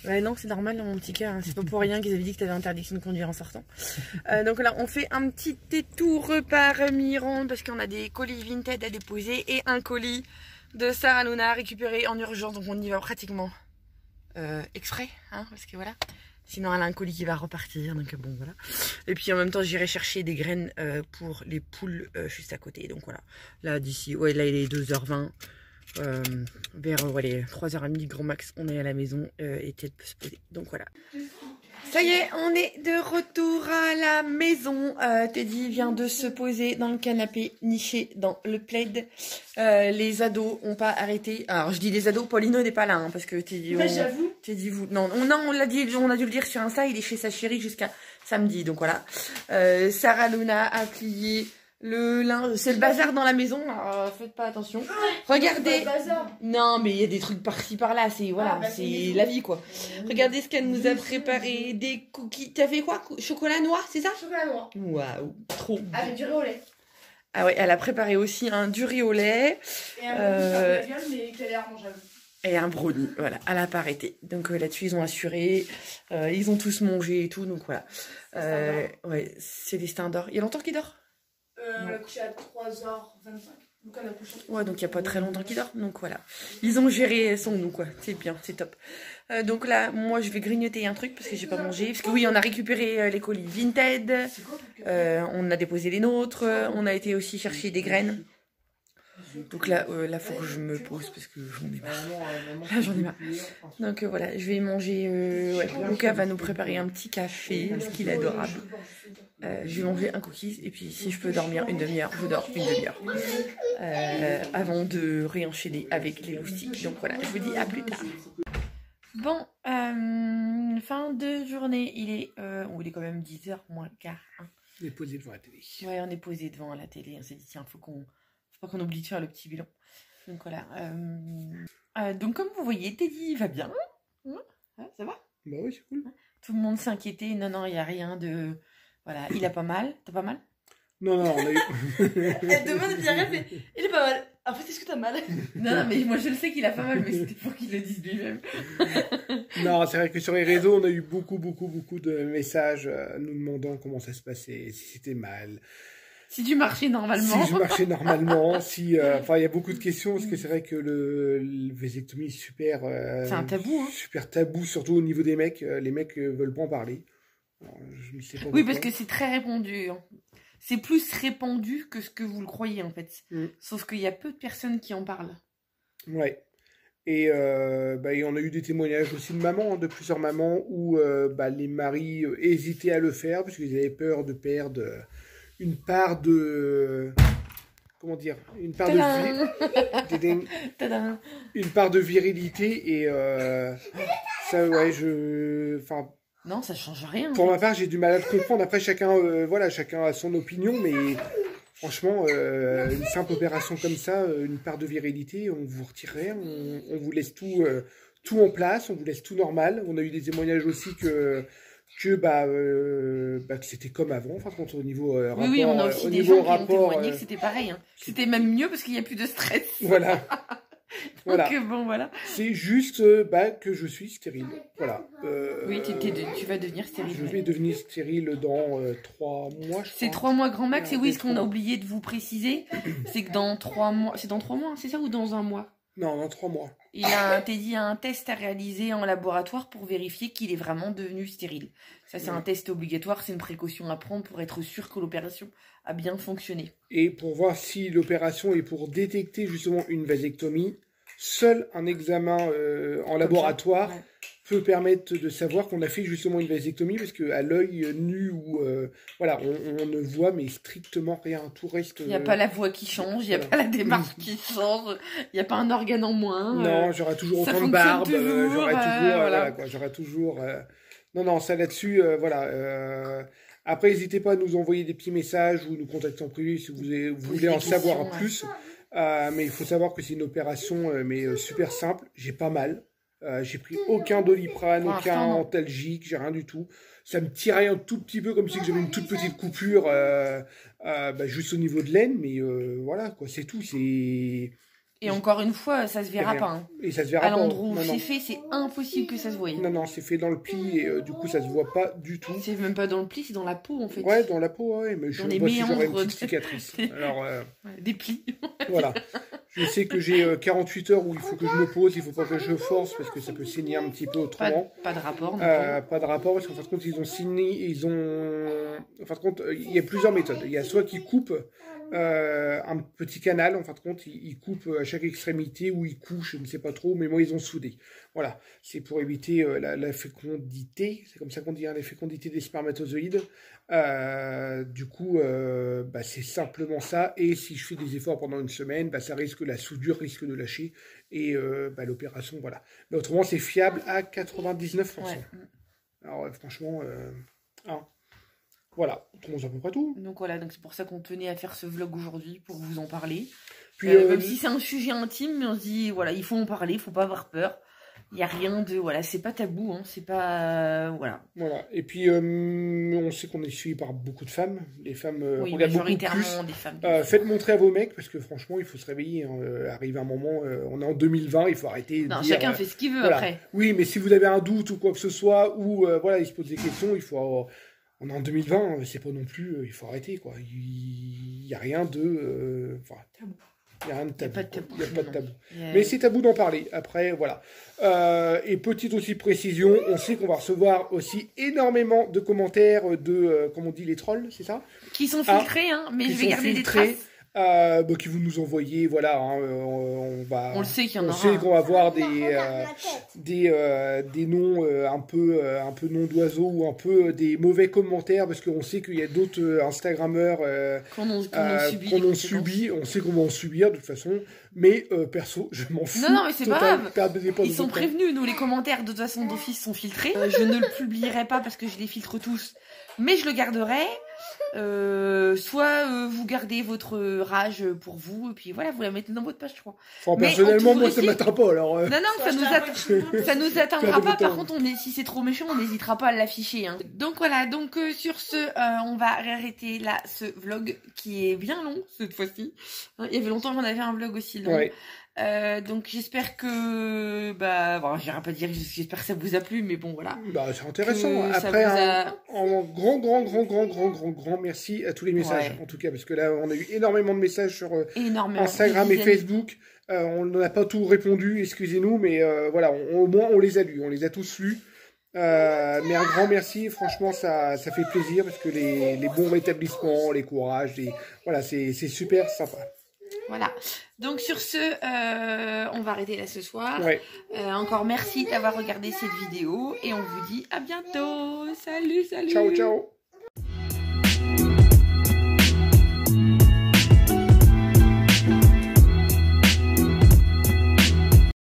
Ouais, non, c'est normal dans mon petit cœur. Hein. C'est pas pour rien qu'ils avaient dit que tu avais interdiction de conduire en sortant. Donc là, on fait un petit détour par Mirande parce qu'on a des colis Vinted à déposer et un colis de Sarah Luna à récupérer en urgence. Donc on y va pratiquement exprès, hein, parce que voilà. Sinon, elle a un colis qui va repartir. Donc bon, voilà. Et puis en même temps, j'irai chercher des graines pour les poules juste à côté. Donc voilà. Là, d'ici, ouais, là, il est 2h20. Vers les 3h30 grand max, on est à la maison et Ted peut se poser. Donc voilà. Ça y est, on est de retour à la maison. Teddy vient de se poser dans le canapé niché dans le plaid. Les ados ont pas arrêté. Alors je dis les ados, Paulino n'est pas là hein, parce que Teddy. J'avoue. Teddy vous. Non, on l'a dit, on a dû le dire sur Insta. Il est chez sa chérie jusqu'à samedi. Donc voilà. Sarah Luna a plié C'est le bazar dans la maison, alors faites pas attention. Regardez. Non, mais il y a des trucs par-ci par-là, c'est voilà, c'est la vie quoi. Regardez ce qu'elle nous a préparé, des cookies. T'as fait quoi? Chocolat noir, c'est ça? Chocolat noir. Waouh, trop. Avec du riz au lait. Ah ouais, elle a préparé aussi du riz au lait. Et un brownie mais qui a l'air mangeable. Et un brownie, voilà, à la parité. Donc là-dessus, ils ont assuré, ils ont tous mangé et tout, donc voilà. Ouais, c'est des d'or. Il y a longtemps qu'il dort? On a couché à 3h25. Donc on a couché. Ouais, donc il n'y a pas très longtemps qu'il dort. Donc voilà. Ils ont géré sans nous, quoi. C'est bien, c'est top. Donc là, moi, je vais grignoter un truc parce que j'ai pas mangé. Parce que oui, on a récupéré les colis Vinted. On a déposé les nôtres. On a été aussi chercher des graines. Donc là, faut que je me pose parce que j'en ai marre. Là, j'en ai marre. Donc voilà, je vais manger. Ouais, Lucas va nous préparer un petit café, ce qu'il est adorable. Je vais manger un cookies et puis si je peux dormir une demi-heure, je dors une demi-heure. Avant de réenchaîner avec les loustiques. Donc voilà, je vous dis à plus tard. Bon, fin de journée. Il est quand même 10h moins le quart. Hein. On est posé devant la télé. Ouais, on est posé devant la télé. On s'est dit, tiens, faut pas qu'on oublie de faire le petit bilan. Donc voilà. Donc comme vous voyez, Teddy va bien. Ça va? Bah oui, c'est cool. Tout le monde s'inquiétait. Non, il n'y a rien de... Voilà, il a pas mal. T'as pas mal? Non, on a eu... Elle demande et puis elle fait, il est pas mal. En fait, est-ce que t'as mal? Non, mais moi je le sais qu'il a pas mal, mais c'était pour qu'il le dise lui-même. Non, c'est vrai que sur les réseaux, on a eu beaucoup de messages nous demandant comment ça se passait, si c'était mal. Si tu marchais normalement. Si je marchais normalement, si... Enfin, il y a beaucoup de questions, parce que c'est vrai que le vasectomie est super... c'est un tabou, hein. Super tabou, surtout au niveau des mecs. Les mecs veulent pas en parler. Alors, je ne sais pas oui, pourquoi. parce que c'est très répandu. Hein. C'est plus répandu que ce que vous le croyez, en fait. Sauf qu'il y a peu de personnes qui en parlent. Ouais. Et on a eu des témoignages aussi de mamans, de plusieurs mamans, où les maris hésitaient à le faire, parce qu'ils avaient peur de perdre une part de... Comment dire? Une part une part de virilité, et ça, ouais, Enfin... Non, ça change rien. Pour ma part, j'ai du mal à le comprendre. Après, chacun a son opinion, mais franchement, une simple opération comme ça, une part de virilité, on vous retire rien, on vous laisse tout en place, on vous laisse tout normal. On a eu des témoignages aussi que c'était comme avant, enfin, au niveau rapport. Oui, on a aussi des gens qui ont témoigné que c'était pareil. Hein. C'était même mieux parce qu'il n'y a plus de stress. Voilà. Donc, bon, voilà. C'est juste que je suis stérile. Voilà. Oui, tu vas devenir stérile. Je vais devenir stérile dans 3 mois, je crois. C'est 3 mois grand max. Et oui, ce qu'on a oublié de vous préciser, c'est que dans 3 mois... C'est dans 3 mois, c'est ça, ou dans 1 mois? Non, dans 3 mois. Teddy a un test à réaliser en laboratoire pour vérifier qu'il est vraiment devenu stérile. Ça, c'est un test obligatoire, c'est une précaution à prendre pour être sûr que l'opération a bien fonctionné. Et pour voir si l'opération est pour détecter justement une vasectomie, seul un examen en laboratoire peut permettre de savoir qu'on a fait justement une vasectomie, parce qu'à l'œil nu, on ne voit mais strictement rien, tout reste... Il n'y a pas la voix qui change, il n'y a pas la démarche qui change, il n'y a pas un organe en moins. Non, j'aurai toujours autant de barbe, j'aurai toujours... Non, ça là-dessus, Après, n'hésitez pas à nous envoyer des petits messages ou nous contacter en privé si vous voulez en savoir plus. Mais il faut savoir que c'est une opération super simple. J'ai pas mal. J'ai pris aucun Doliprane, aucun antalgique, j'ai rien du tout. Ça me tirait un tout petit peu comme si j'avais une toute petite coupure juste au niveau de l'aine, mais voilà, quoi, c'est tout. Et encore une fois, ça se verra pas. Hein. Et ça se verra pas. À l'endroit où c'est fait, c'est impossible que ça se voie. Non, c'est fait dans le pli et du coup, ça se voit pas du tout. C'est même pas dans le pli, c'est dans la peau en fait. Ouais, dans la peau, ouais. Mais dans les méandres. J'aurais une petite cicatrice. Alors, des plis. Voilà. Je sais que j'ai 48 heures où il faut que je me pose, il faut pas que je force parce que ça peut saigner un petit peu autrement. Pas de rapport. Pas de rapport parce qu'en fin de compte, ils ont signé, en fin de compte, il y a plusieurs méthodes. Il y a soit qui coupent un petit canal, en fin de compte, ils coupent à chaque extrémité ou ils couchent, je ne sais pas trop, mais moi ils ont soudé. Voilà, c'est pour éviter la fécondité, c'est comme ça qu'on dit, hein, la fécondité des spermatozoïdes. Du coup, c'est simplement ça. Et si je fais des efforts pendant une semaine, la soudure risque de lâcher et l'opération, voilà. Mais autrement, c'est fiable à 99%. Ouais. Alors franchement, Voilà, c'est à peu près tout. Donc voilà, donc c'est pour ça qu'on tenait à faire ce vlog aujourd'hui, pour vous en parler. Puis, Même si c'est un sujet intime, mais on se dit, voilà, il faut en parler, il faut pas avoir peur. Il n'y a rien de... Voilà, c'est pas tabou, hein, c'est pas... voilà. Voilà. Et puis, on sait qu'on est suivi par beaucoup de femmes. Les femmes oui, regardent beaucoup plus. majoritairement des femmes. Faites montrer à vos mecs, parce que franchement, il faut se réveiller. Hein. Arrive un moment, on est en 2020, il faut arrêter de non, dire, chacun fait ce qu'il veut voilà. après. Oui, mais si vous avez un doute ou quoi que ce soit, ou voilà, il se pose des questions, il faut... on est en 2020, c'est pas non plus... il faut arrêter, quoi. Il n'y a rien de... Enfin, il n'y a rien de tabou. Il n'y a pas de tabou. Mais c'est tabou d'en parler. Après, voilà. Et petite aussi précision, on sait qu'on va recevoir aussi énormément de commentaires de, comme on dit, les trolls, c'est ça? Qui sont filtrés, hein, mais je vais garder des traces. Qui vous nous envoyez, voilà, hein, on le sait qu'il y en aura. On sait qu'on va avoir des noms un peu noms d'oiseaux ou un peu des mauvais commentaires parce qu'on sait qu'il y a d'autres Instagrammeurs qu'on a subi, on sait qu'on va en subir de toute façon, mais perso, je m'en fous. Non, mais c'est pas grave. Ils sont prévenus, nous les commentaires de toute façon d'office sont filtrés. Je ne le publierai pas parce que je les filtre tous, mais je le garderai. Soit vous gardez votre rage pour vous et puis voilà, vous la mettez dans votre page, je crois. Enfin, personnellement, moi ça m'atteint pas alors. Non, ça nous atteindra pas. Par contre, si c'est trop méchant, on n'hésitera pas à l'afficher. Hein. Donc voilà, donc sur ce, on va arrêter là ce vlog qui est bien long cette fois-ci. Il y avait longtemps qu'on avait un vlog aussi long. Ouais. Donc j'espère que bon, j'irai pas dire j'espère que ça vous a plu, mais bon voilà. C'est intéressant. Après un grand merci à tous les messages en tout cas, parce que là on a eu énormément de messages sur Instagram et Facebook. On n'en a pas tout répondu, excusez-nous, mais voilà, au moins on les a lus, on les a tous lus. Mais un grand merci, franchement ça fait plaisir parce que les bons rétablissements, les courages, voilà, c'est super sympa. Voilà, donc sur ce, on va arrêter là ce soir. Encore merci d'avoir regardé cette vidéo et on vous dit à bientôt. Salut. Ciao.